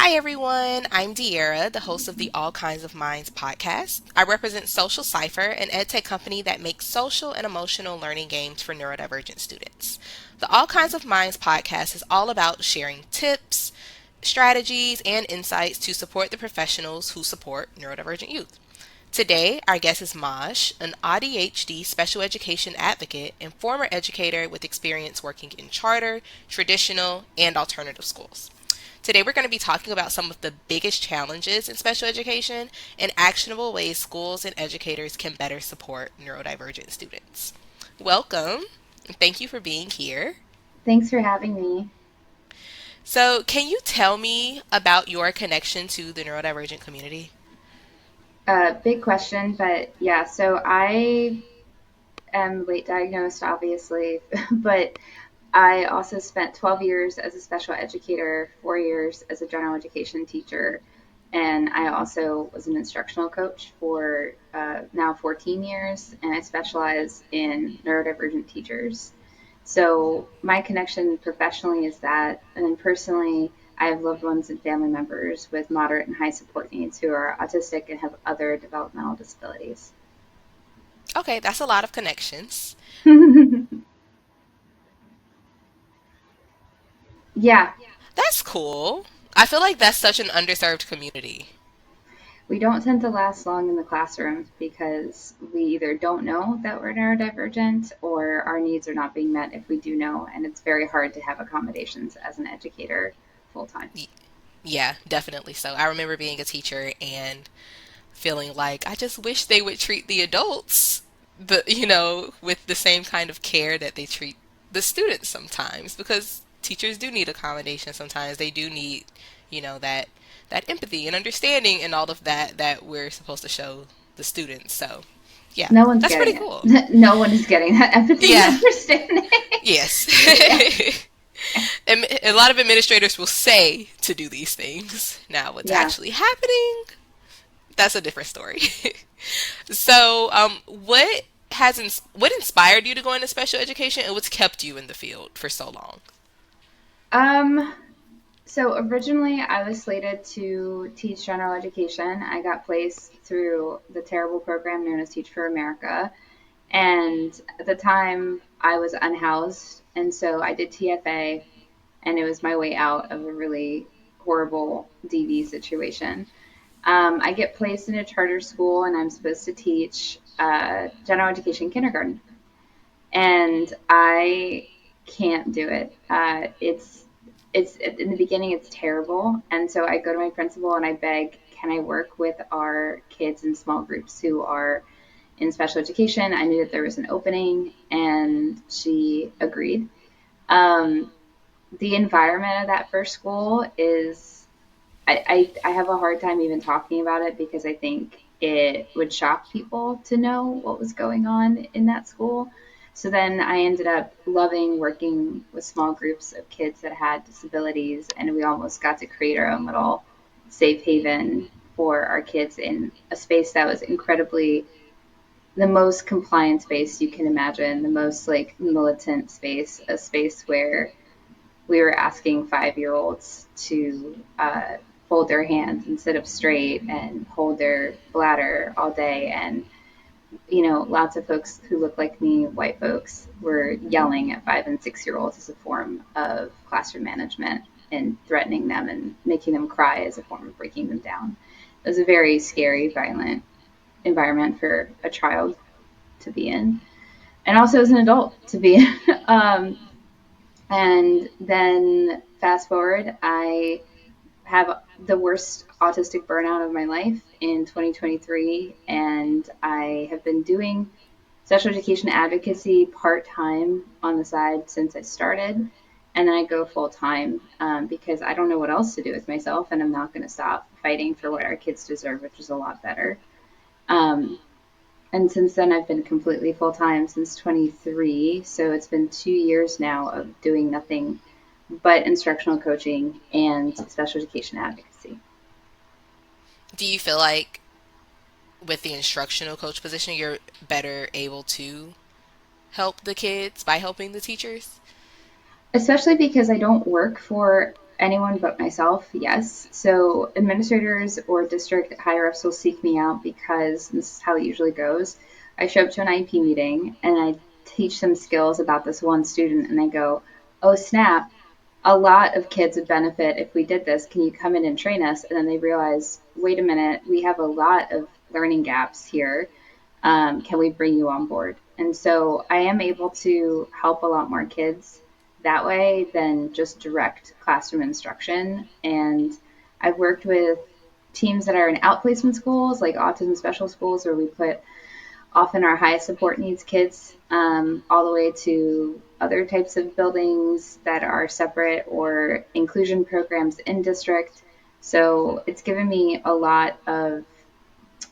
Hi, everyone. I'm De'Ara, the host of the All Kinds of Minds podcast. I represent Social Cipher, an edtech company that makes social and emotional learning games for neurodivergent students. The All Kinds of Minds podcast is all about sharing tips, strategies, and insights to support the professionals who support neurodivergent youth. Today, our guest is Maj, an AuDHD special education advocate and former educator with experience working in charter, traditional, and alternative schools. Today, we're going to be talking about some of the biggest challenges in special education and actionable ways schools and educators can better support neurodivergent students. Welcome, and thank you for being here. Thanks for having me. So, can you tell me about your connection to the neurodivergent community? Big question, but yeah, so I am late diagnosed, obviously, but I also spent 12 years as a special educator, 4 years as a general education teacher, and I also was an instructional coach for now 14 years, and I specialize in neurodivergent teachers. So my connection professionally is that, and then personally, I have loved ones and family members with moderate and high support needs who are autistic and have other developmental disabilities. Okay, that's a lot of connections. Yeah, That's cool. I feel like that's such an underserved community. we don't tend to last long in the classroom because we either don't know that we're neurodivergent or our needs are not being met if we do know, and it's very hard to have accommodations as an educator full time. Y- Yeah, definitely so. I remember being a teacher and feeling like I just wish they would treat the adults with the same kind of care that they treat the students sometimes because teachers do need accommodation sometimes. They do need, that empathy and understanding and all of that we're supposed to show the students. So, yeah, No one's that's pretty getting cool. it. No one is getting that empathy and Yeah. understanding. Yes. Yeah. A lot of administrators will say to do these things. Now, what's Yeah. actually happening, that's a different story. So, what inspired you to go into special education, and what's kept you in the field for so long? Um, so originally I was slated to teach general education. I got placed through the terrible program known as Teach for America. And at the time I was unhoused. And so I did TFA and it was my way out of a really horrible DV situation. I get placed in a charter school and I'm supposed to teach general education kindergarten. And I can't do it. It's in the beginning it's terrible, and so I go to my principal and I beg, can I work with our kids in small groups who are in special education? I knew that there was an opening, and she agreed. Um, the environment of that first school is I have a hard time even talking about it because I think it would shock people to know what was going on in that school. So then I ended up loving working with small groups of kids that had disabilities, and we almost got to create our own little safe haven for our kids in a space that was incredibly the most compliant space you can imagine, the most like militant space, a space where we were asking 5-year-olds to hold their hands and sit up straight and hold their bladder all day. And, lots of folks who look like me, white folks, were yelling at 5 and 6-year-olds as a form of classroom management and threatening them and making them cry as a form of breaking them down. It was a very scary, violent environment for a child to be in, and also as an adult to be in. And then fast forward, I have the worst autistic burnout of my life in 2023, and I have been doing special education advocacy part time on the side since I started. And then I go full time because I don't know what else to do with myself, and I'm not going to stop fighting for what our kids deserve, which is a lot better. Um, and since then, I've been completely full time since 23. So it's been 2 years now of doing nothing but instructional coaching and special education advocacy. Do you feel like with the instructional coach position, you're better able to help the kids by helping the teachers? Especially because I don't work for anyone but myself, yes. So administrators or district higher ups will seek me out because this is how it usually goes. I show up to an IEP meeting and I teach them skills about this one student, and they go, "Oh snap! A lot of kids would benefit if we did this. Can you come in and train us?" And then they realize, wait a minute, we have a lot of learning gaps here. Can we bring you on board? And so I am able to help a lot more kids that way than just direct classroom instruction. And I've worked with teams that are in outplacement schools, like autism special schools, where we put often our highest support needs kids, all the way to other types of buildings that are separate, or inclusion programs in district. So it's given me a lot of,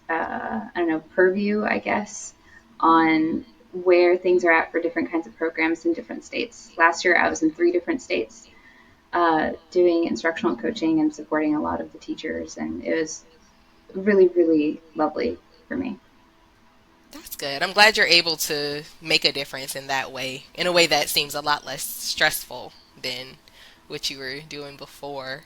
I don't know, purview, I guess, on where things are at for different kinds of programs in different states. Last year, I was in 3 different states doing instructional coaching and supporting a lot of the teachers, and it was really, really lovely for me. That's good. I'm glad you're able to make a difference in that way, in a way that seems a lot less stressful than what you were doing before.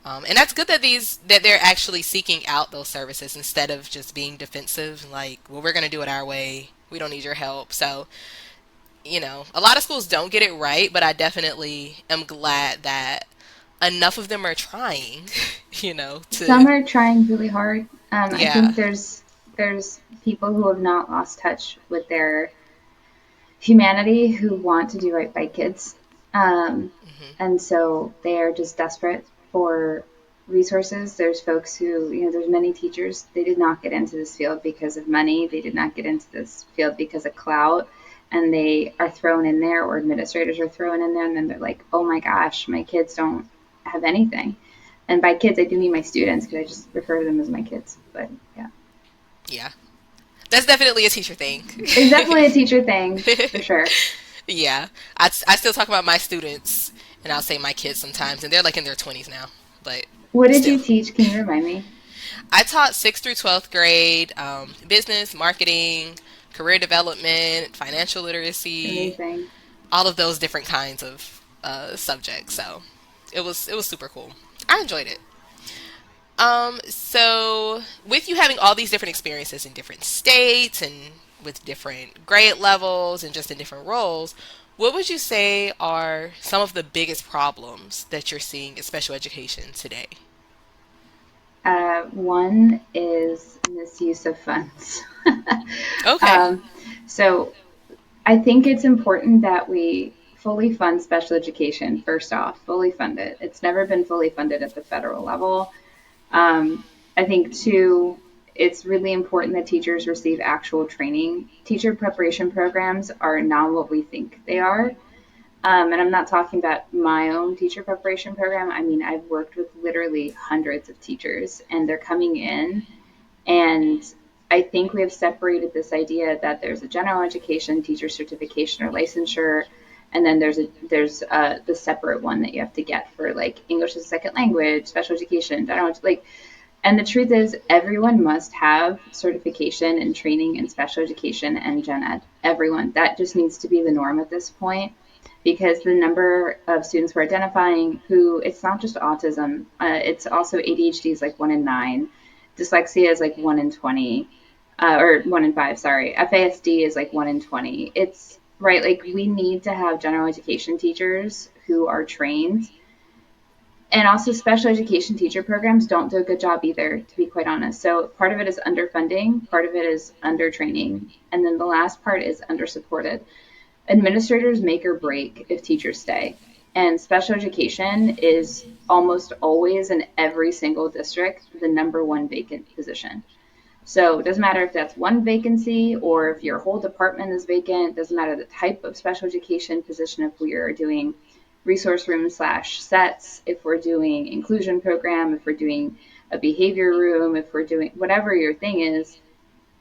And that's good that they're actually seeking out those services instead of just being defensive, like, well, we're going to do it our way. We don't need your help. So, a lot of schools don't get it right, but I definitely am glad that enough of them are trying, Some to, are trying really hard. I yeah. think there's people who have not lost touch with their humanity who want to do right by kids. Um, Hmm. and so they are just desperate for resources. There's folks who, there's many teachers, they did not get into this field because of money. They did not get into this field because of clout. And they are thrown in there, or administrators are thrown in there, and then they're like, oh my gosh, my kids don't have anything. And by kids, I do mean my students, because I just refer to them as my kids. But yeah, Yeah. That's definitely a teacher thing. it's definitely a teacher thing for sure. Yeah. I still talk about my students, and I'll say my kids sometimes, and they're like in their 20s now, but What did still. you teach? Can you remind me? I taught 6th through 12th grade, business, marketing, career development, financial literacy, Amazing. all of those different kinds of subjects. So it was super cool. I enjoyed it. So with you having all these different experiences in different states and with different grade levels and just in different roles, what would you say are some of the biggest problems that you're seeing in special education today? One is misuse of funds. Okay. um, so I think it's important that we fully fund special education, first off, fully fund it. It's never been fully funded at the federal level. Um, I think, two, it's really important that teachers receive actual training. Teacher preparation programs are not what we think they are. And I'm not talking about my own teacher preparation program. I mean, I've worked with literally hundreds of teachers, and they're coming in. And I think we have separated this idea that there's a general education teacher certification or licensure, and then there's the separate one that you have to get for like English as a second language, special education, general, like. And the truth is, everyone must have certification and training in special education and gen ed. Everyone. That just needs to be the norm at this point, because the number of students who are identifying who, it's not just autism, it's also ADHD is like 1 in 9, dyslexia is like 1 in 20, or 1 in 5, sorry. FASD is like 1 in 20. It's right, like we need to have general education teachers who are trained. And also, special education teacher programs don't do a good job either, to be quite honest. So part of it is underfunding, part of it is undertraining, and then the last part is undersupported. Administrators make or break if teachers stay. And special education is almost always in every single district the number one vacant position. So it doesn't matter if that's one vacancy or if your whole department is vacant. It doesn't matter the type of special education position, if we are doing resource room slash sets, if we're doing inclusion program, if we're doing a behavior room, if we're doing whatever your thing is,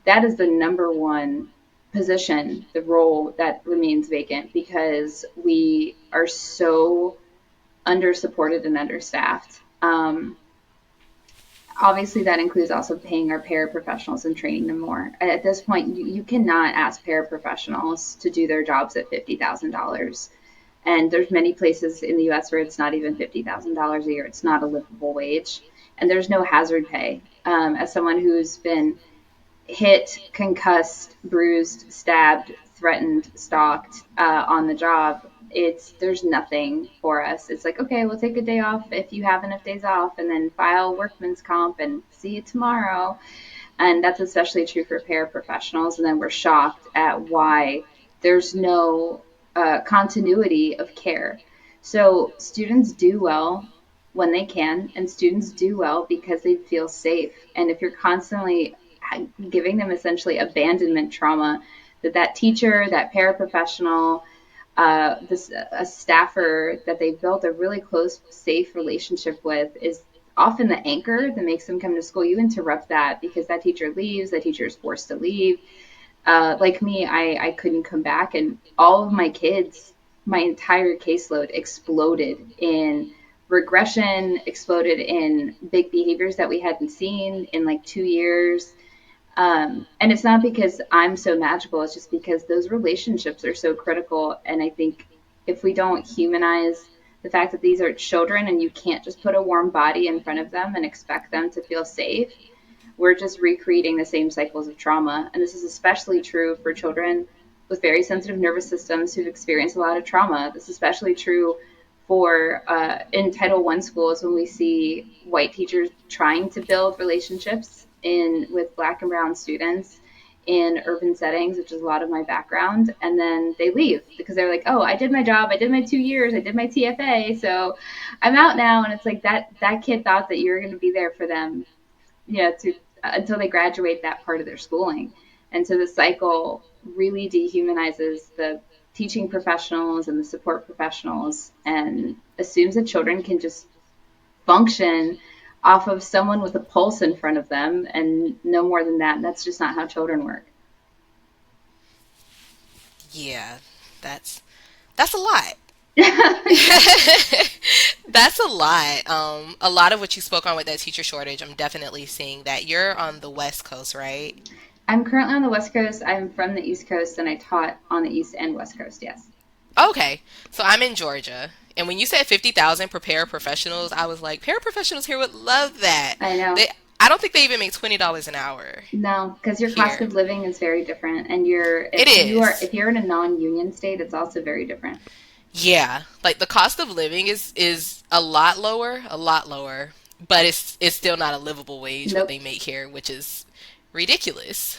that is the number one position, the role that remains vacant, because we are so under supported and understaffed. Obviously, that includes also paying our paraprofessionals and training them more. At this point, you cannot ask paraprofessionals to do their jobs at $50,000. And there's many places in the US where it's not even $50,000 a year. It's not a livable wage. And there's no hazard pay. As someone who's been hit, concussed, bruised, stabbed, threatened, stalked on the job, there's nothing for us. It's like, okay, we'll take a day off if you have enough days off, and then file workman's comp and see you tomorrow. And that's especially true for paraprofessionals. And then we're shocked at why there's no continuity of care. So students do well when they can, and students do well because they feel safe. And if you're constantly giving them essentially abandonment trauma, that teacher, that paraprofessional, a staffer that they built a really close, safe relationship with is often the anchor that makes them come to school. You interrupt that because that teacher leaves, that teacher is forced to leave. Like me, I couldn't come back, and all of my kids, my entire caseload exploded in regression, exploded in big behaviors that we hadn't seen in like 2 years. And it's not because I'm so magical, it's just because those relationships are so critical. And I think if we don't humanize the fact that these are children and you can't just put a warm body in front of them and expect them to feel safe, we're just recreating the same cycles of trauma. And this is especially true for children with very sensitive nervous systems who've experienced a lot of trauma. This is especially true for in Title I schools when we see white teachers trying to build relationships in with Black and brown students in urban settings, which is a lot of my background, and then they leave because they're like, "Oh, I did my job. I did my 2 years. I did my TFA, so I'm out now." And it's like that kid thought that you were going to be there for them, to until they graduate that part of their schooling. And so the cycle really dehumanizes the teaching professionals and the support professionals and assumes that children can just function off of someone with a pulse in front of them and no more than that. And that's just not how children work. Yeah, that's that's a lot. Yeah. That's a lot of what you spoke on with that teacher shortage. I'm definitely seeing that. You're on the West Coast, right? I'm currently on the West Coast. I'm from the East Coast and I taught on the East and West Coast, yes. Okay, so I'm in Georgia. And when you said 50,000 per paraprofessionals, I was like, paraprofessionals here would love that. I know. They, I don't think they even make $20 an hour No, because your cost here. of living is very different, and It is. if you're in a non-union state, it's also very different. Yeah, like the cost of living is a lot lower, but it's still not a livable wage what Nope. they make here, which is ridiculous.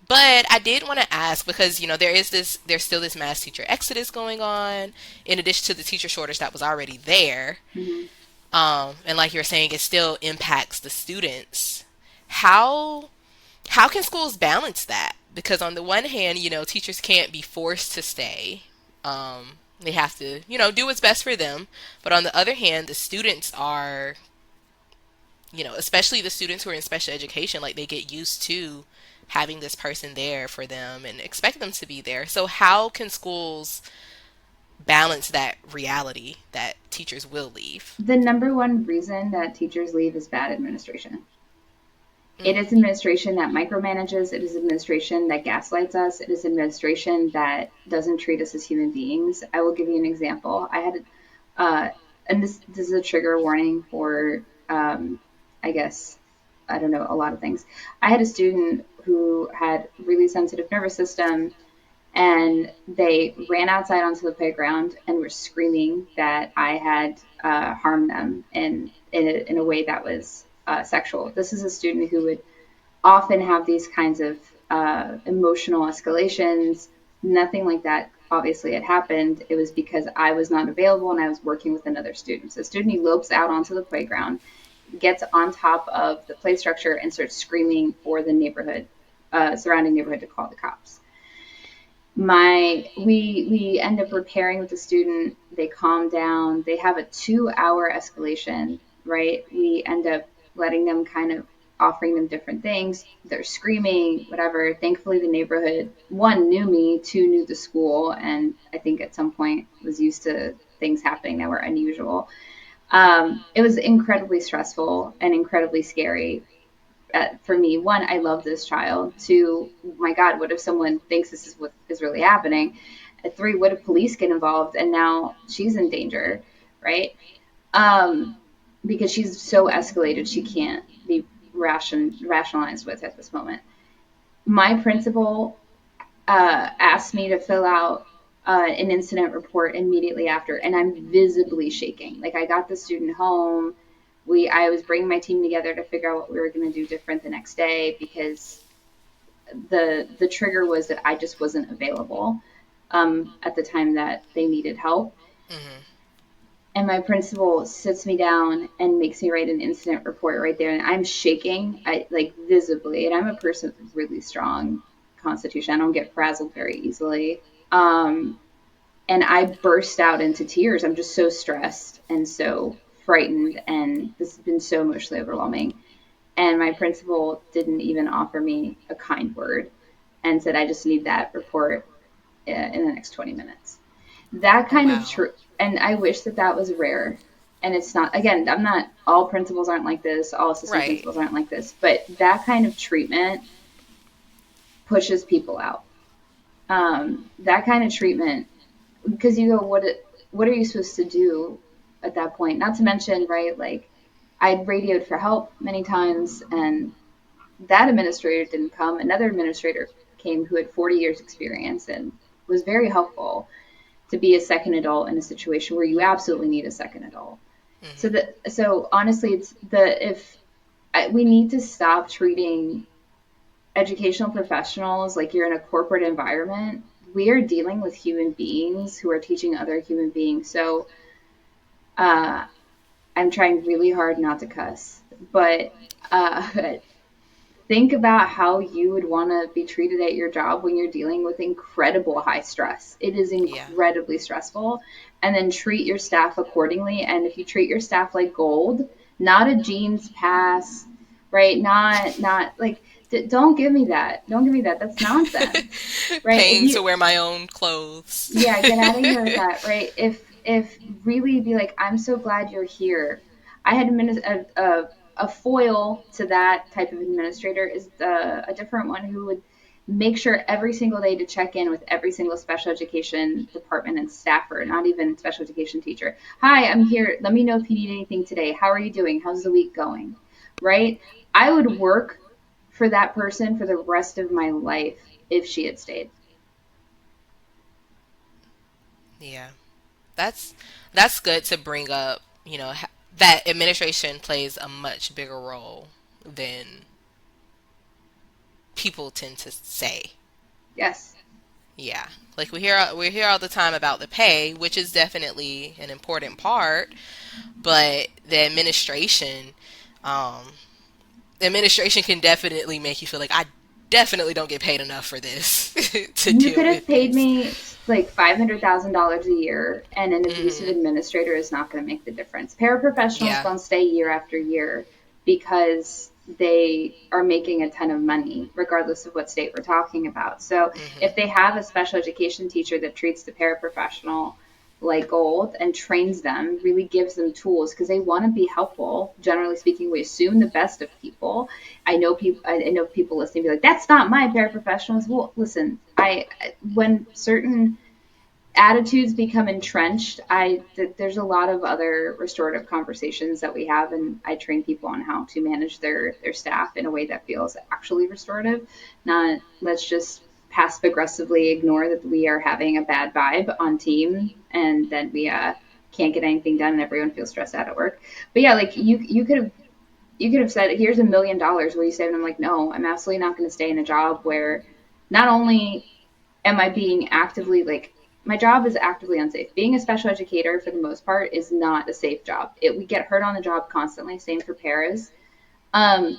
But I did want to ask because there's still this mass teacher exodus going on in addition to the teacher shortage that was already there. Hmm. And like you're saying, it still impacts the students. How how can schools balance that? Because on the one hand, teachers can't be forced to stay. They have to, do what's best for them. But on the other hand, the students are, especially the students who are in special education, like they get used to having this person there for them and expect them to be there. So how can schools balance that reality that teachers will leave? The number one reason that teachers leave is bad administration. It is Mm, administration that micromanages. It is administration that gaslights us. It is administration that doesn't treat us as human beings. I will give you an example. Uh, and this is a trigger warning for, I guess, I don't know, a lot of things. I had a student who had really sensitive nervous system, and they ran outside onto the playground and were screaming that I had harmed them in a way that was sexual. This is a student who would often have these kinds of emotional escalations. Nothing like that obviously had happened. It was because I was not available and I was working with another student. So, the student elopes out onto the playground, gets on top of the play structure, and starts screaming for the neighborhood, surrounding neighborhood, to call the cops. We end up repairing with the student. They calm down. They have a 2 hour escalation, right? We end up letting them kind of offering them different things. They're screaming, whatever. Thankfully, the neighborhood, one, knew me, two, knew the school, and I think at some point was used to things happening that were unusual. It was incredibly stressful and incredibly scary. For me, one, I love this child. Two, my God, what if someone thinks this is what is really happening? At 3, what if police get involved and now she's in danger, right? Um, because she's so escalated, she can't be rationalized with at this moment. My principal asked me to fill out an incident report immediately after, and I'm visibly shaking. Like, I got the student home. I was bringing my team together to figure out what we were going to do different the next day, because the trigger was that I just wasn't available at the time that they needed help. Hmm. And my principal sits me down and makes me write an incident report right there, and I'm shaking, I like visibly, and I'm a person with really strong constitution. I don't get frazzled very easily. And I burst out into tears. I'm just so stressed and so frightened, and this has been so emotionally overwhelming. And my principal didn't even offer me a kind word and said, I just need that report in the next 20 minutes. That Oh, kind of wow. true. And I wish that that was rare. And it's not, again, I'm not, all principals aren't like this, all assistant Right. principals aren't like this, but that kind of treatment pushes people out. That kind of treatment, because you go, what are you supposed to do at that point? Not to mention, right, like, I'd radioed for help many times, and that administrator didn't come. Another administrator came who had 40 years experience and was very helpful to be a second adult in a situation where you absolutely need a second adult. Hmm. So honestly, it's the if we need to stop treating educational professionals like you're in a corporate environment. We are dealing with human beings who are teaching other human beings. So uh, I'm trying really hard not to cuss, but uh, think about how you would want to be treated at your job when you're dealing with incredible high stress. It is Yeah. incredibly stressful. And then treat your staff accordingly. And if you treat your staff like gold, not a jeans pass, right? Not like, don't give me that. Don't give me that. That's nonsense, right? If Paying you to wear my own clothes. Yeah, get out of here with that, right? If really be like, I'm so glad you're here. I had a foil to that type of administrator is a different one who would make sure every single day to check in with every single special education department and staffer, not even special education teacher. Hi, I'm here. Let me know if you need anything today. How are you doing? How's the week going? Right? I would work for that person for the rest of my life if she had stayed. Yeah. That's that's good to bring up, that administration plays a much bigger role than people tend to say. Yes. Yeah. Like we hear all the time about the pay, which is definitely an important part, but um the administration can definitely make you feel like I definitely don't get paid enough for this to You deal could have with paid this. me like $500,000 a year, and an abusive Mhm. administrator is not going to make the difference. Paraprofessionals Yeah. don't stay year after year because they are making a ton of money, regardless of what state we're talking about. So Mhm. if they have a special education teacher that treats the paraprofessional like gold and trains them, really gives them tools because they want to be helpful. Generally speaking, we assume the best of people. I know people listening be like, that's not my paraprofessionals. Well, listen, I when certain attitudes become entrenched, there's a lot of other restorative conversations that we have, and I train people on how to manage their staff in a way that feels actually restorative, not let's just passive aggressively ignore that we are having a bad vibe on team, and then we can't get anything done and everyone feels stressed out at work. But yeah, like you could have said, here's $1 million. Will you save? And I'm like, no, I'm absolutely not going to stay in a job where not only am I being actively like, my job is actively unsafe. Being a special educator for the most part is not a safe job. We get hurt on the job constantly. Same for paras. Um,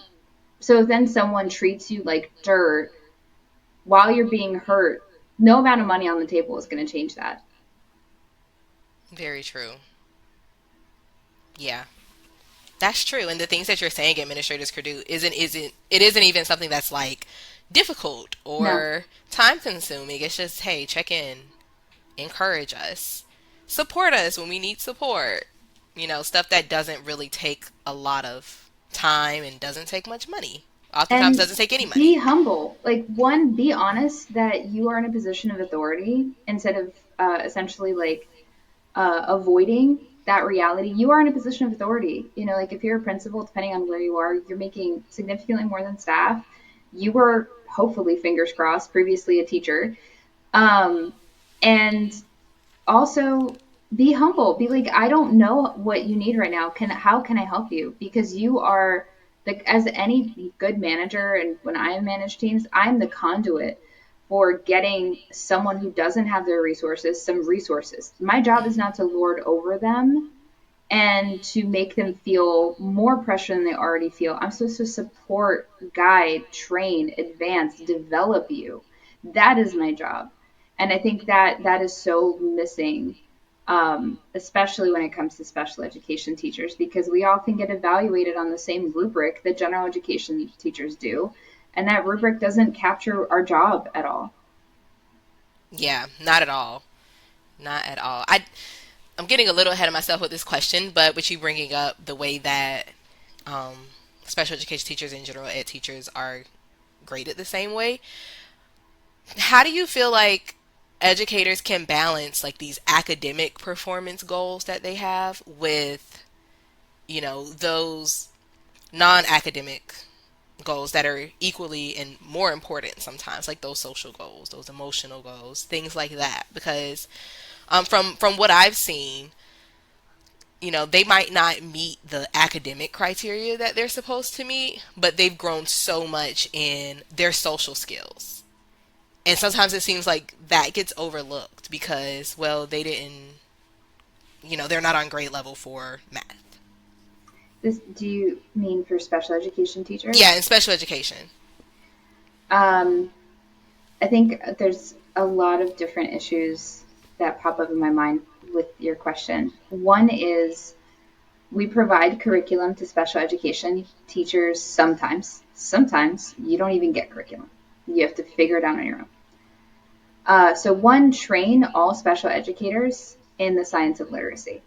so if then someone treats you like dirt while you're being hurt, no amount of money on the table is going to change that. Very true. Yeah. That's true. And the things that you're saying administrators could do isn't even something that's like difficult No, or time consuming. It's just, hey, check in, encourage us, support us when we need support. Stuff that doesn't really take a lot of time and doesn't take much money, oftentimes And doesn't take any be money. humble. Like, one, be honest that you are in a position of authority instead of essentially like avoiding that reality. You are in a position of authority. You know, like if you're a principal, depending on where you are, you're making significantly more than staff. You were hopefully, fingers crossed, previously a teacher. Um, and also be humble. Be like, I don't know what you need right now. How can I help you? Because you are the, as any good manager, and when I manage teams, I'm the conduit for getting someone who doesn't have their resources some resources. My job is not to lord over them and to make them feel more pressure than they already feel. I'm supposed to support, guide, train, advance, develop you. That is my job. And I think that that is so missing, especially when it comes to special education teachers, because we often get evaluated on the same rubric that general education teachers do. And that rubric doesn't capture our job at all. Yeah, not at all. Not at all. I'm getting a little ahead of myself with this question, but with you bringing up the way that um, special education teachers and general ed teachers are graded the same way, how do you feel like educators can balance like these academic performance goals that they have with, those non-academic goals that are equally and more important sometimes, like those social goals, those emotional goals, things like that? Because from what I've seen, they might not meet the academic criteria that they're supposed to meet, but they've grown so much in their social skills. And sometimes it seems like that gets overlooked because, well, they didn't, they're not on grade level for math. This, do you mean for special education Yeah, teachers? in special education. Um, I think there's a lot of different issues that pop up in my mind with your question. One is we provide curriculum to special education teachers sometimes. Sometimes you don't even get curriculum. You have to figure it out on your own. So, one, train all special educators in the science of literacy.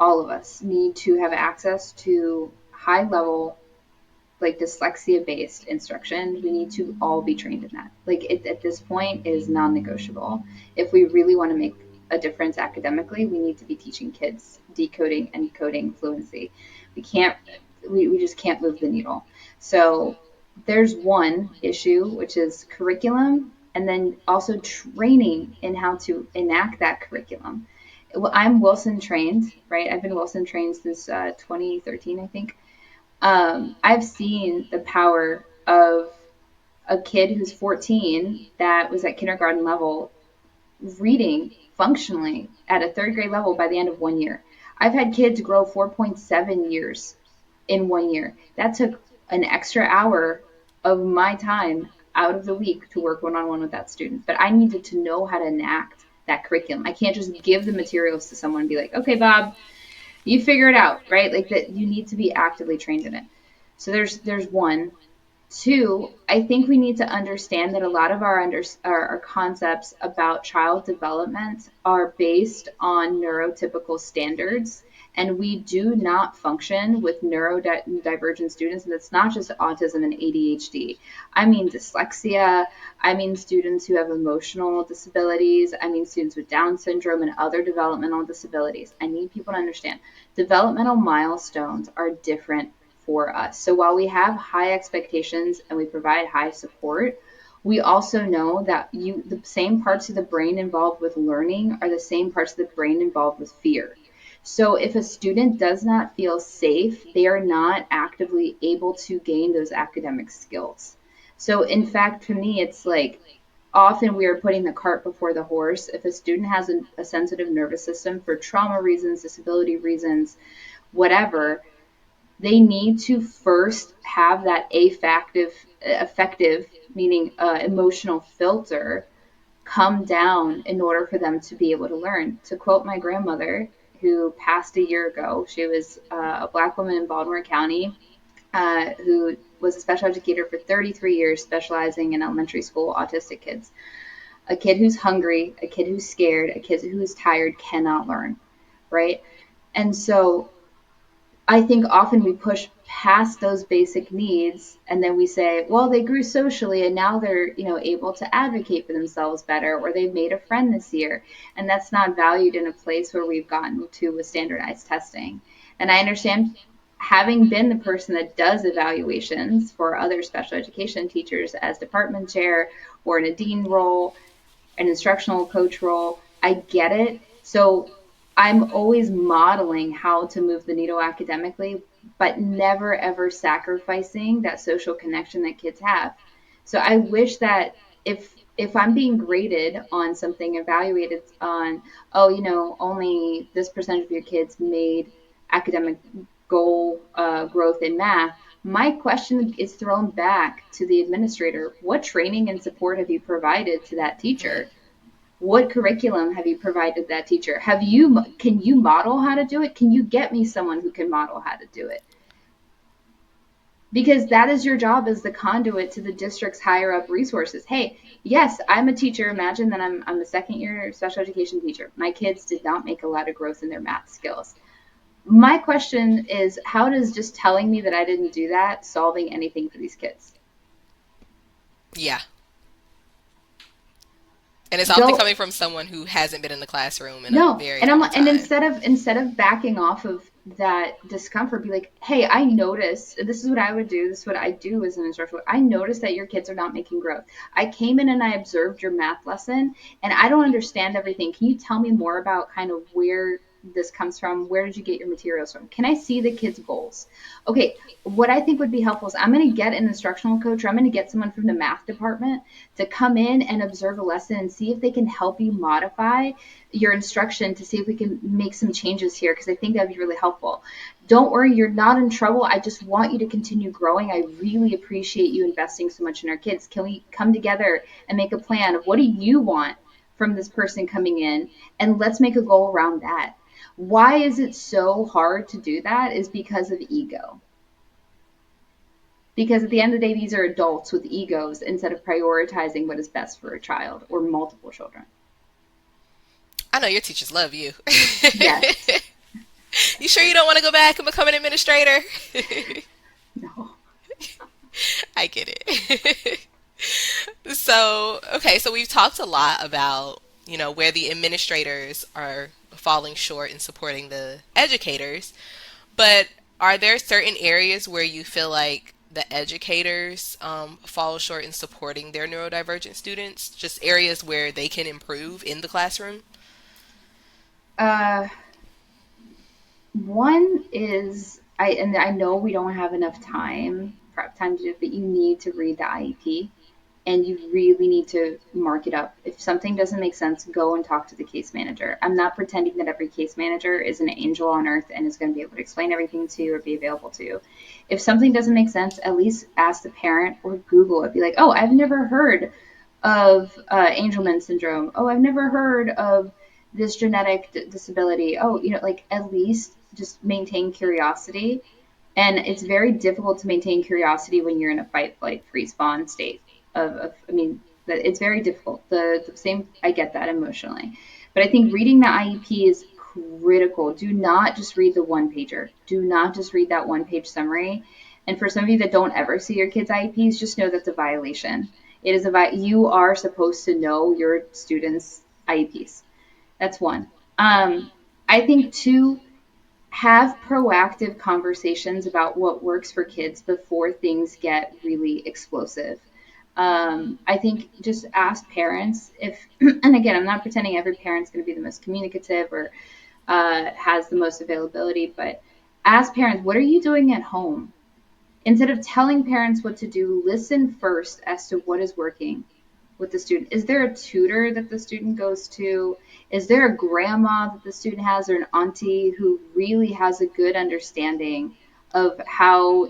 All of us need to have access to high level, like dyslexia based instruction. We need to all be trained in that. Like it, at this point is non-negotiable. If we really want to make a difference academically, we need to be teaching kids decoding and coding fluency. We can't, we just can't move the needle. So there's one issue, which is curriculum, and then also training in how to enact that curriculum. Well, I'm Wilson trained, right? I've been Wilson trained since 2013, I think. I've seen the power of a kid who's 14 that was at kindergarten level reading functionally at a third grade level by the end of 1 year. I've had kids grow 4.7 years in 1 year. That took an extra hour of my time out of the week to work one on one with that student. But I needed to know how to enact that curriculum. I can't just give the materials to someone and be like, okay, Bob, you figure it out, right? Like that you need to be actively trained in it. So there's one. Two, I think we need to understand that a lot of our concepts about child development are based on neurotypical standards, and we do not function with neurodivergent students. And it's not just autism and ADHD. I mean dyslexia. I mean students who have emotional disabilities. I mean students with Down syndrome and other developmental disabilities. I need people to understand developmental milestones are different for us. So while we have high expectations and we provide high support, we also know that the same parts of the brain involved with learning are the same parts of the brain involved with fear. So if a student does not feel safe, they are not actively able to gain those academic skills. So in fact, to me, it's like often we are putting the cart before the horse. If a student has a sensitive nervous system for trauma reasons, disability reasons, whatever, they need to first have that affective, meaning emotional filter, come down in order for them to be able to learn. To quote my grandmother, who passed a year ago, she was a Black woman in Baltimore County who was a special educator for 33 years, specializing in elementary school autistic kids. A kid who's hungry, a kid who's scared, a kid who's tired cannot learn, right? And so I think often we push past those basic needs, and then we say, well, they grew socially and now they're, able to advocate for themselves better, or they've made a friend this year. And that's not valued in a place where we've gotten to with standardized testing. And I understand, having been the person that does evaluations for other special education teachers as department chair or in a dean role, an instructional coach role, I get it. So I'm always modeling how to move the needle academically, but never ever sacrificing that social connection that kids have. So I wish that if I'm being graded on something, evaluated on, oh, only this percentage of your kids made academic goal growth in math, my question is thrown back to the administrator. What training and support have you provided to that Mm. teacher? What curriculum have you provided that teacher? Can you model how to do it? Can you get me someone who can model how to do it? Because that is your job as the conduit to the district's higher up resources. Hey, yes, I'm a teacher. Imagine that I'm a second year special education teacher. My kids did not make a lot of growth in their math skills. My question is, how does just telling me that I didn't do that solving anything for these kids? Yeah. And it's often Don't coming from someone who hasn't been in the classroom in a No, very and I'm long and time. instead of backing off of that discomfort, be like, hey, I noticed this is what I would do. This is what I do as an instructor. I noticed that your kids are not making growth. I came in and I observed your math lesson, and I don't understand everything. Can you tell me more about kind of where this comes from? Where did you get your materials from? Can I see the kids' goals? Okay, what I think would be helpful is I'm going to get an instructional coach, or I'm going to get someone from the math department to come in and observe a lesson and see if they can help you modify your instruction to see if we can make some changes here, because I think that'd be really helpful. Don't worry, you're not in trouble. I just want you to continue growing. I really appreciate you investing so much in our kids. Can we come together and make a plan of what do you want from this person coming in, and let's make a goal around that. Why is it so hard to do that is because of ego. Because at the end of the day, these are adults with egos instead of prioritizing what is best for a child or multiple children. I know your teachers love you. Yes. You sure you don't want to go back and become an administrator? No. I get it. So, okay, so we've talked a lot about, where the administrators are falling short in supporting the educators, but are there certain areas where you feel like the educators fall short in supporting their neurodivergent students? Just areas where they can improve in the classroom? Uh, One is I know we don't have enough prep time to do it, but you need to read the IEP and you really need to mark it up. If something doesn't make sense, go and talk to the case manager. I'm not pretending that every case manager is an angel on earth and is going to be able to explain everything to you or be available to you. If something doesn't make sense, at least ask the parent or Google it. Be like, oh, I've never heard of Angelman syndrome. Oh, I've never heard of this genetic disability. Oh, like at least just maintain curiosity. And it's very difficult to maintain curiosity when you're in a fight, flight, freeze, fawn state. I mean, it's very difficult. The same, I get that emotionally, but I think reading the IEP is critical. Do not just read the one pager. Do not just read that one page summary. And for some of you that don't ever see your kids' IEPs, just know that's a violation. It is you are supposed to know your students' IEPs. That's one. I think two, have proactive conversations about what works for kids before things get really explosive. I think just ask parents if, and again, I'm not pretending every parent's going to be the most communicative or has the most availability, but ask parents, what are you doing at home? Instead of telling parents what to do, listen first as to what is working with the student. Is there a tutor that the student goes to? Is there a grandma that the student has or an auntie who really has a good understanding of how,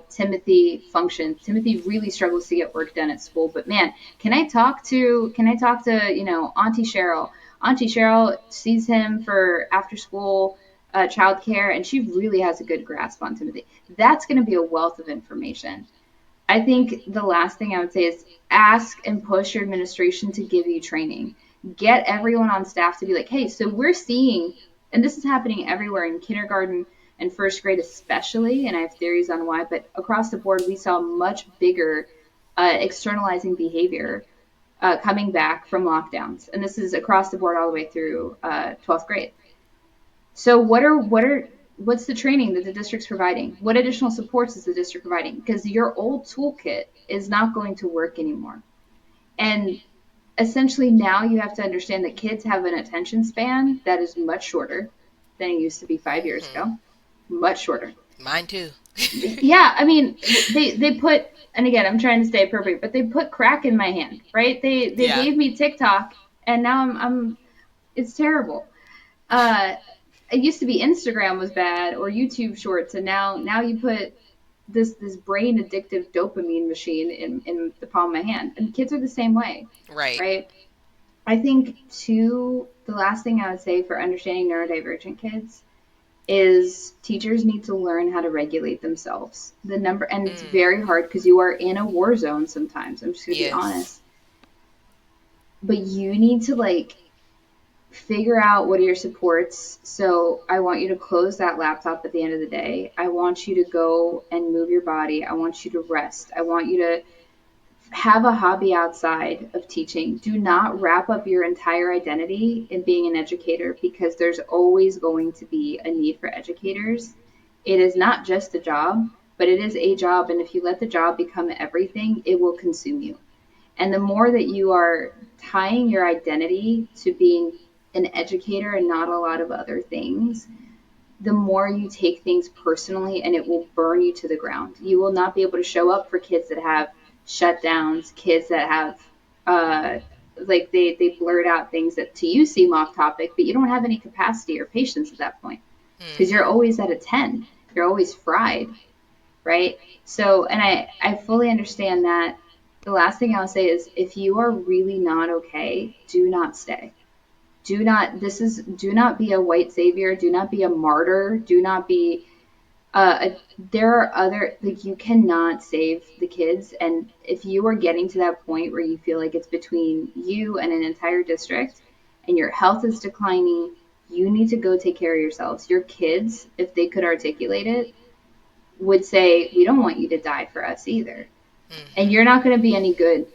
Timothy functions? Timothy really struggles to get work done at school, but man, can I talk to, Auntie Cheryl? Auntie Cheryl sees him for after school childcare, and she really has a good grasp on Timothy. That's going to be a wealth of information. I think the last thing I would say is ask and push your administration to give you training. Get everyone on staff to be like, hey, so we're seeing, and this is happening everywhere in kindergarten and first grade especially, and I have theories on why, but across the board, we saw much bigger externalizing behavior coming back from lockdowns. And this is across the board all the way through 12th grade. So what's the training that the district's providing? What additional supports is the district providing? Because your old toolkit is not going to work anymore. And essentially now you have to understand that kids have an attention span that is much shorter than it used to be 5 years Hmm. ago. Much shorter. Mine too. Yeah, I mean, they put, and again, I'm trying to stay appropriate, but they put crack in my hand, right? They Yeah. gave me TikTok, and now I'm it's terrible. Uh, it used to be Instagram was bad or YouTube Shorts, and now you put this brain addictive dopamine machine in the palm of my hand, and kids are the same way, Right. right? I think too, the last thing I would say for understanding neurodivergent kids is teachers need to learn how to regulate themselves. The number, and it's Mm. very hard because you are in a war zone sometimes. I'm just going to be Yes. honest. But you need to like figure out what are your supports. So I want you to close that laptop at the end of the day. I want you to go and move your body. I want you to rest. I want you to have a hobby outside of teaching. Do not wrap up your entire identity in being an educator because there's always going to be a need for educators. It is not just a job, but it is a job. And if you let the job become everything, it will consume you. And the more that you are tying your identity to being an educator and not a lot of other things, the more you take things personally and it will burn you to the ground. You will not be able to show up for kids that have shutdowns, kids that have like they blurt out things that to you seem off topic, but you don't have any capacity or patience at that point because you're Hmm. always at a 10. You're always fried, right? So, and I fully understand that. The last thing I'll say is if you are really not okay, do not stay. Do not be a white savior. Do not be a martyr. Do not be there are other like you cannot save the kids, and if you are getting to that point where you feel like it's between you and an entire district and your health is declining, you need to go take care of yourselves. Your kids, if they could articulate it, would say we don't want you to die for us either, and Hmm. you're not going to be any good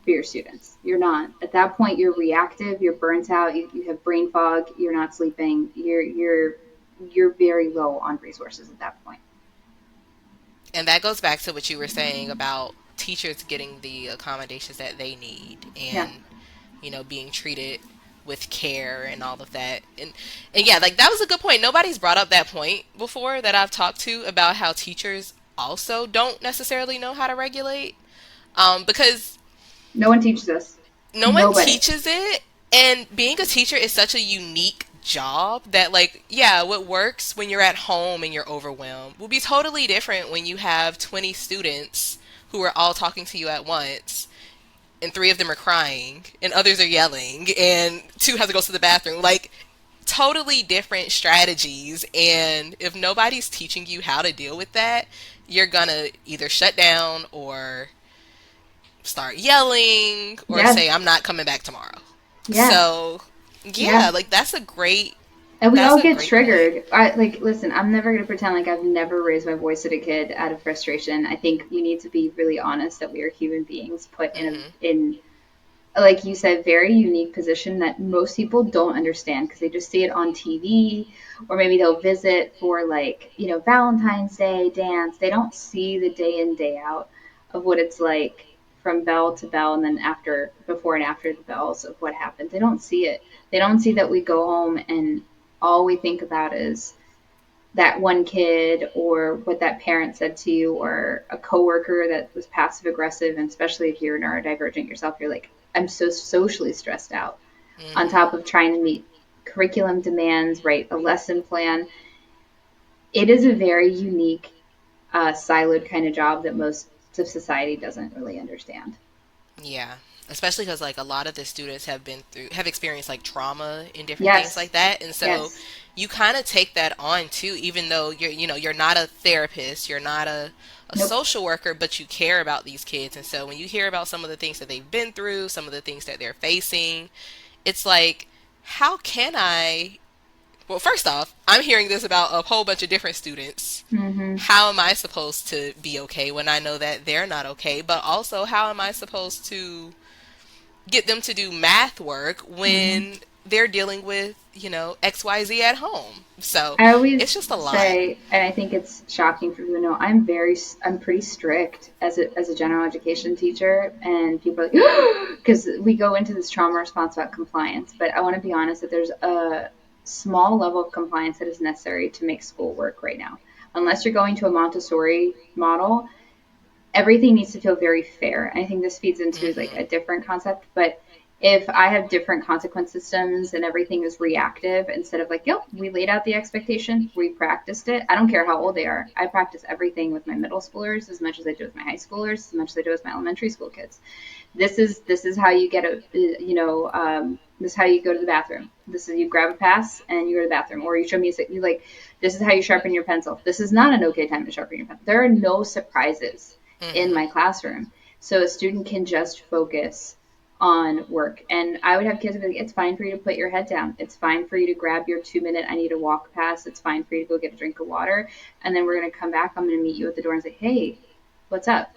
for your students. You're not. At that point, you're reactive, you're burnt out, you have brain fog, you're not sleeping, you're very low on resources at that point. And that goes back to what you were saying about teachers getting the accommodations that they need Yeah. and, being treated with care and all of that. And yeah, like that was a good point. Nobody's brought up that point before that I've talked to about how teachers also don't necessarily know how to regulate. Because No one teaches us. no one Nobody. teaches it, and being a teacher is such a unique job that, like, yeah, what works when you're at home and you're overwhelmed will be totally different when you have 20 students who are all talking to you at once, and three of them are crying and others are yelling and two have to go to the bathroom. Like, totally different strategies, and if nobody's teaching you how to deal with that, you're gonna either shut down or start yelling or Yeah. say I'm not coming back tomorrow. Yeah. So, yeah, Yeah. like And we that's all a get great point. triggered. I like listen, I'm never gonna pretend like I've never raised my voice at a kid out of frustration. I think we need to be really honest that we are human beings put Mhm. in like you said, very unique position that most people don't understand because they just see it on TV or maybe they'll visit for like, Valentine's Day dance. They don't see the day in, day out of what it's like from bell to bell and then after, before and after the bells of what happened. They don't see it. They don't see that we go home and all we think about is that one kid or what that parent said to you or a coworker that was passive aggressive, and especially if you're neurodivergent yourself, you're like, I'm so socially stressed out on Mhm. top of trying to meet curriculum demands, write a lesson plan. It is a very unique siloed kind of job that most of society doesn't really understand. Yeah. Especially because, like, a lot of the students have experienced like trauma and different things Yes. like that, and so Yes. you kind of take that on too, even though you're not a therapist, you're not a Nope. social worker, but you care about these kids, and so when you hear about some of the things that they've been through, some of the things that they're facing, it's like, how can I Well, first off, I'm hearing this about a whole bunch of different students. Hmm. How am I supposed to be okay when I know that they're not okay? But also, how am I supposed to get them to do math work Hmm. when they're dealing with, XYZ at home? So I it's always just a lot. say, and I think it's shocking for people to know, I'm pretty strict as a general education teacher, and people are like, because we go into this trauma response about compliance, but I want to be honest that there's a small level of compliance that is necessary to make school work right now. Unless you're going to a Montessori model, everything needs to feel very fair. And I think this feeds into like Hmm. a different concept, but if I have different consequence systems and everything is reactive instead of like, yep, we laid out the expectation, we practiced it. I don't care how old they are. I practice everything with my middle schoolers as much as I do with my high schoolers, as much as I do with my elementary school kids. This is how you get this is how you go to the bathroom. This is you grab a pass and you go to the bathroom, or you show music. You like this is how you sharpen your pencil. This is not an okay time to sharpen your pencil. There are no surprises in Hmm. my classroom, so a student can just focus on work. And I would have kids be like, it's fine for you to put your head down. It's fine for you to grab your 2 minute I need to walk pass. It's fine for you to go get a drink of water. And then we're gonna come back. I'm gonna meet you at the door and say, hey, what's up?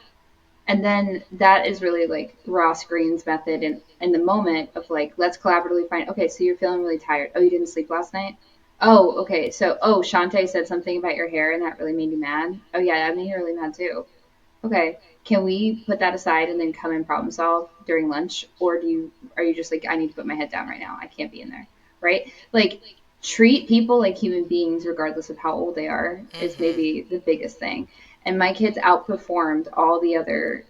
And then that is really like Ross Green's method in the moment of like, let's collaboratively find, okay, so you're feeling really tired. Oh, you didn't sleep last night? Oh, okay. So, oh, Shantae said something about your hair and that really made you mad. Oh, yeah, that made you really mad too. Okay. Can we put that aside and then come and problem solve during lunch? Or are you just like, I need to put my head down right now. I can't be in there. Right? Like, treat people like human beings, regardless of how old they are, is Hmm. maybe the biggest thing. And my kids outperformed all the other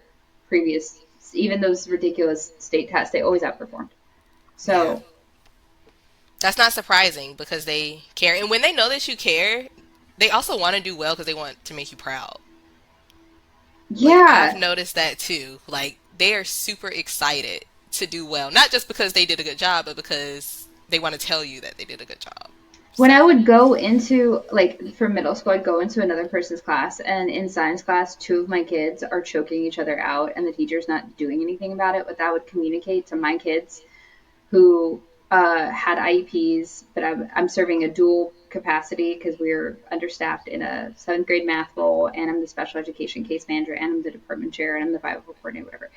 previous, even those ridiculous state tests, they always outperformed. Yeah. So, That's not surprising because they care. And when they know that you care, they also want to do well because they want to make you proud. Like, I've yeah, noticed that too. Like, they are super excited to do well. Not just because they did a good job, but because they want to tell you that they did a good job. when I So, would go into like for middle school, I'd go into another person's class, and in science class, two of my kids are choking each other out, and the teacher's not doing anything about it. But that would communicate to my kids who had IEPs, but I'm serving a dual capacity because we're understaffed in a seventh grade math role, and I'm the special education case manager, and I'm the department chair, and I'm the Bible coordinator, whatever.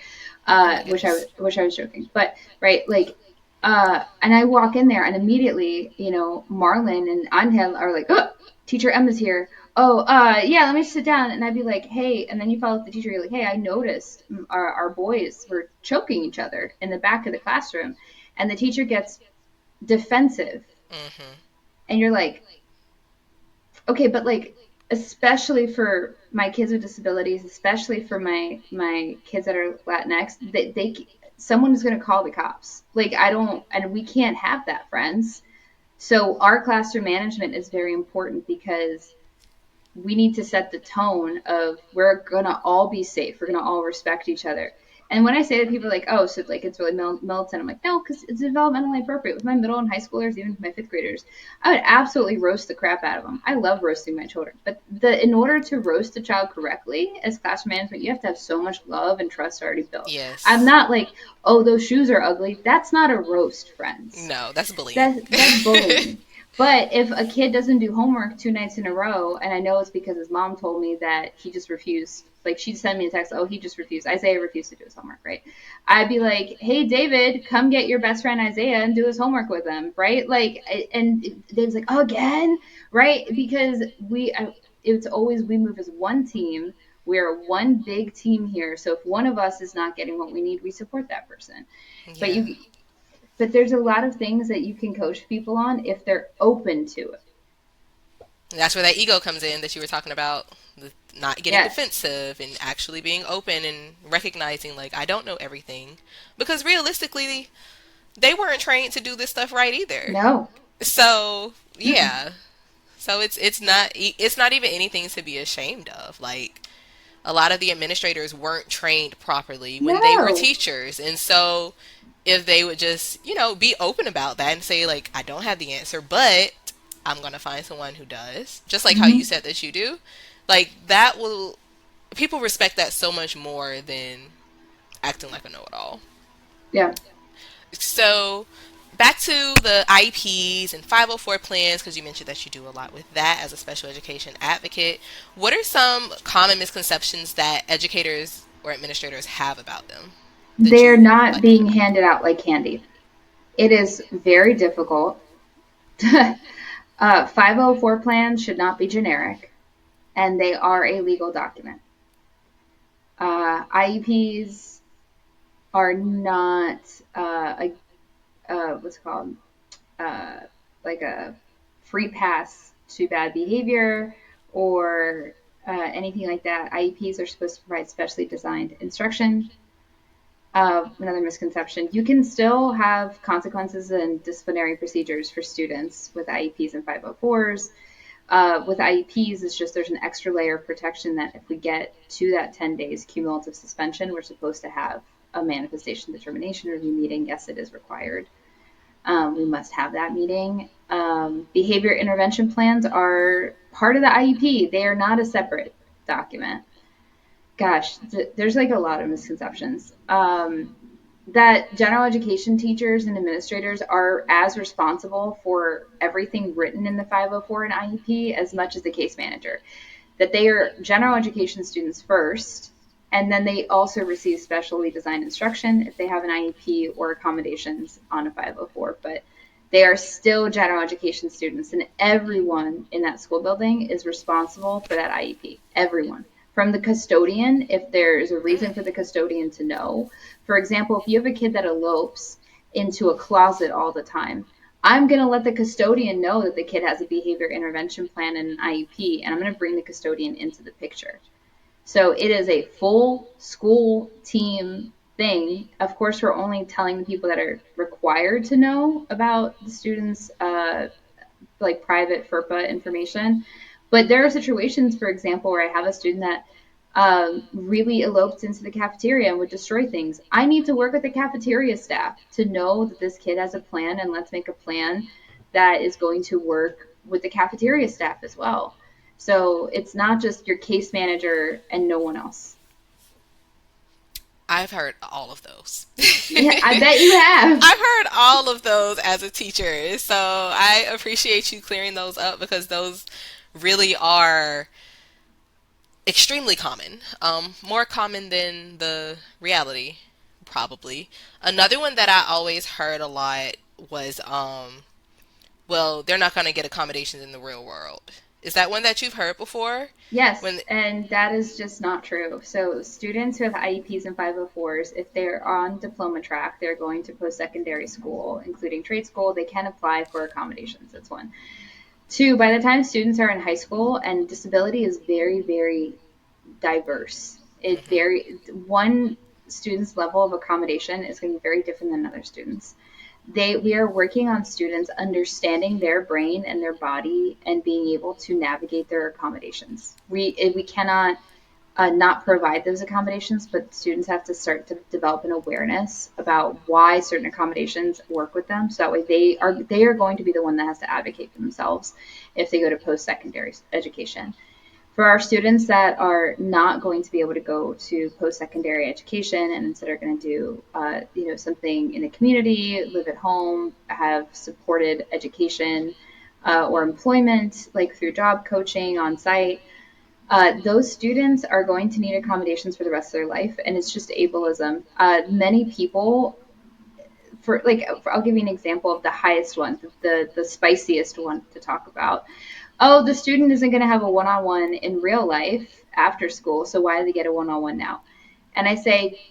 oh my goodness. Which I was joking, but right, like, and I walk in there, and immediately, Marlon and Angel are like, "Oh, teacher Emma's here." Oh, yeah, let me sit down. And I'd be like, hey, and then you follow up the teacher, you're like, hey, I noticed our boys were choking each other in the back of the classroom. And the teacher gets defensive. Hmm. And you're like, okay, but like, especially for my kids with disabilities, especially for my kids that are Latinx, they someone's going to call the cops. Like, I don't, and we can't have that, friends. So our classroom management is very important because we need to set the tone of we're gonna all be safe. We're gonna all respect each other. And when I say that, people are like, "Oh, so like it's really militant." I'm like, "No, because it's developmentally appropriate." With my middle and high schoolers, even with my fifth graders, I would absolutely roast the crap out of them. I love roasting my children, but in order to roast a child correctly as classroom management, you have to have so much love and trust already built. I'm Yes. not like, "Oh, those shoes are ugly." That's not a roast, friends. No, that's bullying. That's bullying. But if a kid doesn't do homework 2 nights in a row, and I know it's because his mom told me that he just refused, like she'd send me a text, oh, he just refused. Isaiah refused to do his homework, right? I'd be like, hey, David, come get your best friend Isaiah and do his homework with him, right? Like, and David's like, oh, again, right? Because it's always we move as one team. We're one big team here. So if one of us is not getting what we need, we support that person. But Yeah. there's a lot of things that you can coach people on if they're open to it. That's where that ego comes in that you were talking about, not getting Yes. defensive and actually being open and recognizing, like, I don't know everything. Because realistically, they weren't trained to do this stuff right either. No. So, Mm-mm. yeah. So it's not even anything to be ashamed of. Like, a lot of the administrators weren't trained properly when they were No. teachers. And so if they would just, be open about that and say, like, I don't have the answer, but I'm going to find someone who does, just like how you Mm-hmm. said that you do, like, that will, people respect that so much more than acting like a know it all. Yeah. So, back to the IEPs and 504 plans, because you mentioned that you do a lot with that as a special education advocate. What are some common misconceptions that educators or administrators have about them that They're you not like to being hear? handed out like candy. It is very difficult. 504 plans should not be generic, and they are a legal document. IEPs are not what's it called uh, like a free pass to bad behavior or anything like that. IEPs are supposed to provide specially designed instruction. Another misconception: you can still have consequences and disciplinary procedures for students with IEPs and 504s. With IEPs, it's just there's an extra layer of protection that if we get to that 10 days cumulative suspension, we're supposed to have a manifestation determination review meeting. Yes, it is required. We must have that meeting. Behavior intervention plans are part of the IEP. They are not a separate document. Gosh, there's like a lot of misconceptions. That general education teachers and administrators are as responsible for everything written in the 504 and IEP as much as the case manager. That they are general education students first, and then they also receive specially designed instruction if they have an IEP or accommodations on a 504. But they are still general education students, and everyone in that school building is responsible for that IEP. Everyone. From the custodian, if there's a reason for the custodian to know. For example, if you have a kid that elopes into a closet all the time, I'm going to let the custodian know that the kid has a behavior intervention plan and an IEP, and I'm going to bring the custodian into the picture. So it is a full school team thing. Of course, we're only telling the people that are required to know about the students' like private FERPA information. But there are situations, for example, where I have a student that really eloped into the cafeteria and would destroy things. I need to work with the cafeteria staff to know that this kid has a plan, and let's make a plan that is going to work with the cafeteria staff as well. So it's not just your case manager and no one else. I've heard all of those. Yeah, I bet you have. I've heard all of those as a teacher. So I appreciate you clearing those up because those really are extremely common. More common than the reality, probably. Another one that I always heard a lot was, well, they're not going to get accommodations in the real world. Is that one that you've heard before? Yes, When and that is just not true. So students who have IEPs and 504s, if they're on diploma track, they're going to post-secondary school, including trade school, they can apply for accommodations. That's one. Two, by the time students are in high school, and disability is very, very diverse. It hmm very one student's level of accommodation is going to be very different than other students. We are working on students understanding their brain and their body and being able to navigate their accommodations. We cannot not provide those accommodations, but students have to start to develop an awareness about why certain accommodations work with them. So that way they are going to be the one that has to advocate for themselves if they go to post secondary education. For our students that are not going to be able to go to post-secondary education and instead are going to do, something in the community, live at home, have supported education or employment, like through job coaching on site, those students are going to need accommodations for the rest of their life, and it's just ableism. Many people, I'll give you an example of the highest one, the spiciest one to talk about. Oh, the student isn't going to have a one-on-one in real life after school, so why do they get a one-on-one now? And I say,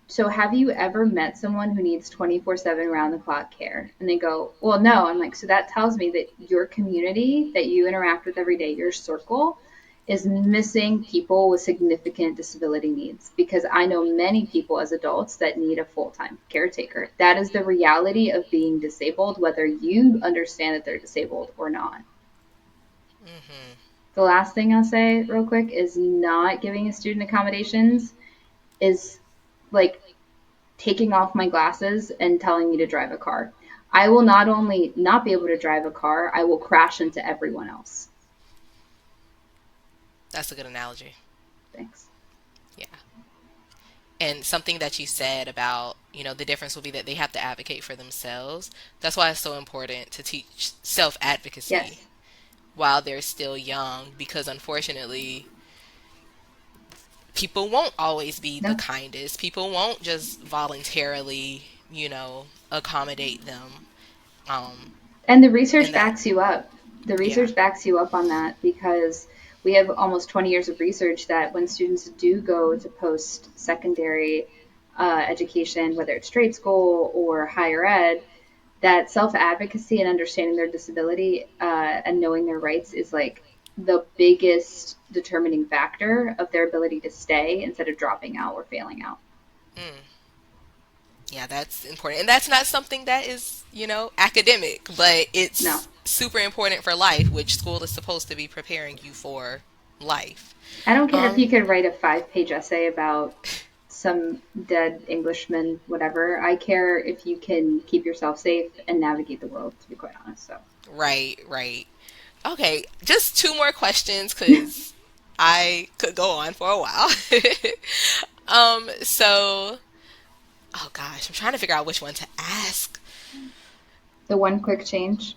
so have you ever met someone who needs 24/7 round the clock care? And they go, well, no. I'm like, so that tells me that your community that you interact with every day, your circle, is missing people with significant disability needs, because I know many people as adults that need a full-time caretaker. That is the reality of being disabled, whether you understand that they're disabled or not. hmm The last thing I'll say real quick is not giving a student accommodations is like taking off my glasses and telling me to drive a car. I will not only not be able to drive a car, I will crash into everyone else. That's a good analogy. Thanks. Yeah. And something that you said about, The difference will be that they have to advocate for themselves. That's why it's so important to teach self advocacy Yes. while they're still young, because unfortunately, people won't always be the No. kindest. People won't just voluntarily, accommodate them. Um, And the research and that, backs you up. The yeah. research backs you up on that because we have almost 20 years of research that when students do go to post secondary education, whether it's trade school or higher ed, that self advocacy and understanding their disability and knowing their rights is like the biggest determining factor of their ability to stay instead of dropping out or failing out. Mm. Yeah, that's important. And that's not something that is, academic, but No, it's super important for life, which school is supposed to be preparing you for life. I don't care if Um, you could write a 5 page essay about some dead Englishman, whatever. I care if you can keep yourself safe and navigate the world, to be quite honest. So, right, right. Okay, just two more questions because I could go on for a while. So, oh gosh, I'm trying to figure out which one to ask. the one quick change.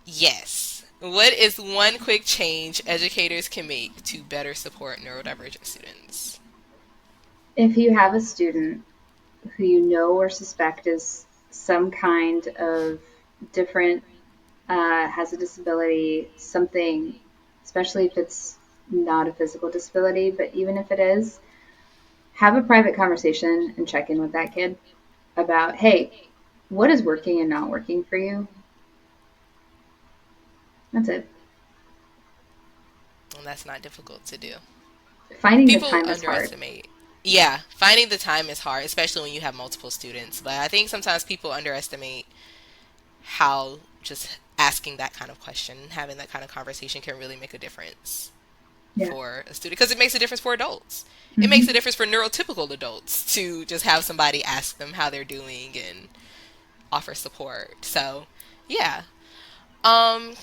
Yes. What is one quick change educators can make to better support neurodivergent students? If you have a student who you know or suspect is some kind of different, has a disability, something, especially if it's not a physical disability, but even if it is, have a private conversation and check in with that kid about, hey, what is working and not working for you? That's it. And that's not difficult to do. Finding the People time is hard. underestimate. Yeah, finding the time is hard, especially when you have multiple students. But I think sometimes people underestimate how just asking that kind of question, having that kind of conversation can really make a difference Yeah. for a student because it makes a difference for adults. It makes a Mm-hmm. difference for neurotypical adults to just have somebody ask them how they're doing and offer support. So, yeah. Um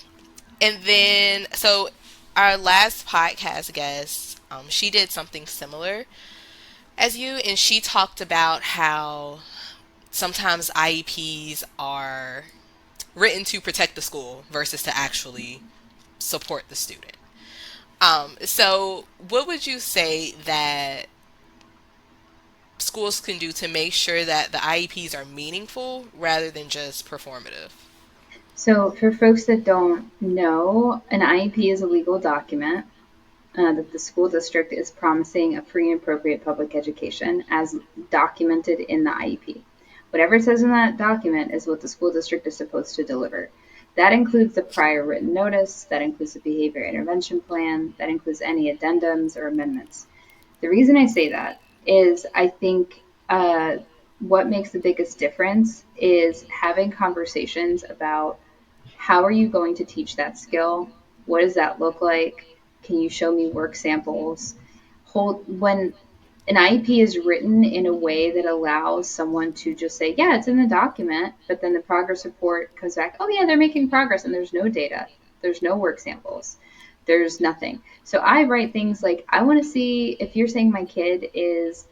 and then so our last podcast guest, she did something similar as you, and she talked about how sometimes IEPs are written to protect the school versus to actually support the student. So what would you say that schools can do to make sure that the IEPs are meaningful rather than just performative? So, for folks that don't know, an IEP is a legal document that the school district is promising a free and appropriate public education as documented in the IEP. Whatever it says in that document is what the school district is supposed to deliver. That includes the prior written notice, that includes the behavior intervention plan, that includes any addendums or amendments. The reason I say that is I think what makes the biggest difference is having conversations about how are you going to teach that skill? What does that look like? Can you show me work samples? When an IEP is written in a way that allows someone to just say, yeah, it's in the document, but then the progress report comes back, oh, yeah, they're making progress, and there's no data, there's no work samples, there's nothing. So I write things like, I want to see if you're saying my kid is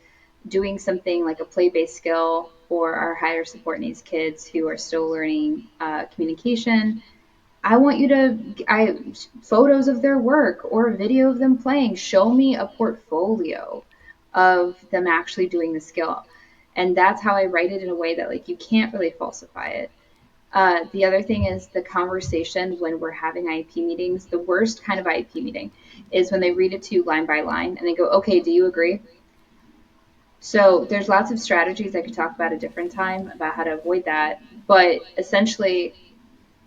doing something like a play based skill or our higher support needs kids who are still learning communication. I want you to photos of their work or a video of them playing. Show me a portfolio of them actually doing the skill. And that's how I write it in a way that like you can't really falsify it. The other thing is the conversation when we're having IEP meetings. The worst kind of IEP meeting is when they read it to you line by line and they go, okay, do you agree? So there's lots of strategies I could talk about a different time about how to avoid that. But essentially,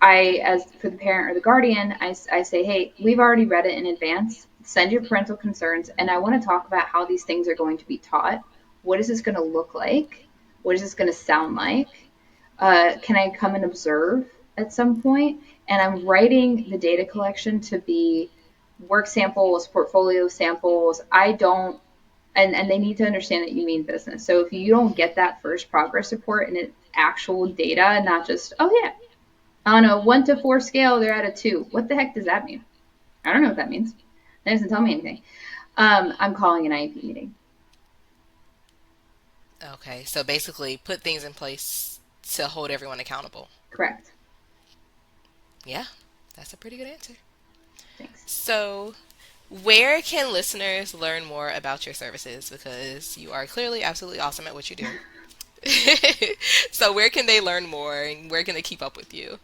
as for the parent or the guardian, I say, hey, we've already read it in advance. Send your parental concerns, and I want to talk about how these things are going to be taught. What is this going to look like? What is this going to sound like? Can I come and observe at some point? And I'm writing the data collection to be work samples, portfolio samples. I don't, and they need to understand that you mean business. So if you don't get that first progress report and it's actual data, not just, oh yeah, on a 1 to 4 scale, they're at a 2. What the heck does that mean? I don't know what that means. That doesn't tell me anything. I'm calling an IEP meeting. Okay, so basically put things in place to hold everyone accountable. Correct. Yeah, that's a pretty good answer. Thanks. So, where can listeners learn more about your services? Because you are clearly absolutely awesome at what you do. So, where can they learn more and where can they keep up with you?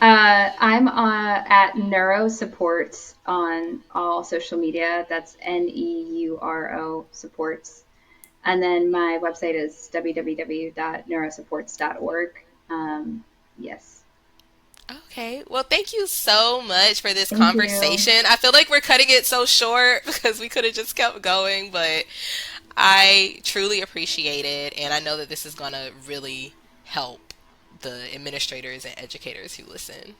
I'm at Neuro Supports on all social media. That's Neuro Supports. And then my website is www.neurosupports.org. Yes. Okay. Well, thank you so much for this Thank you. conversation. I feel like we're cutting it so short because we could have just kept going, but I truly appreciate it. And I know that this is going to really help the administrators and educators who listen.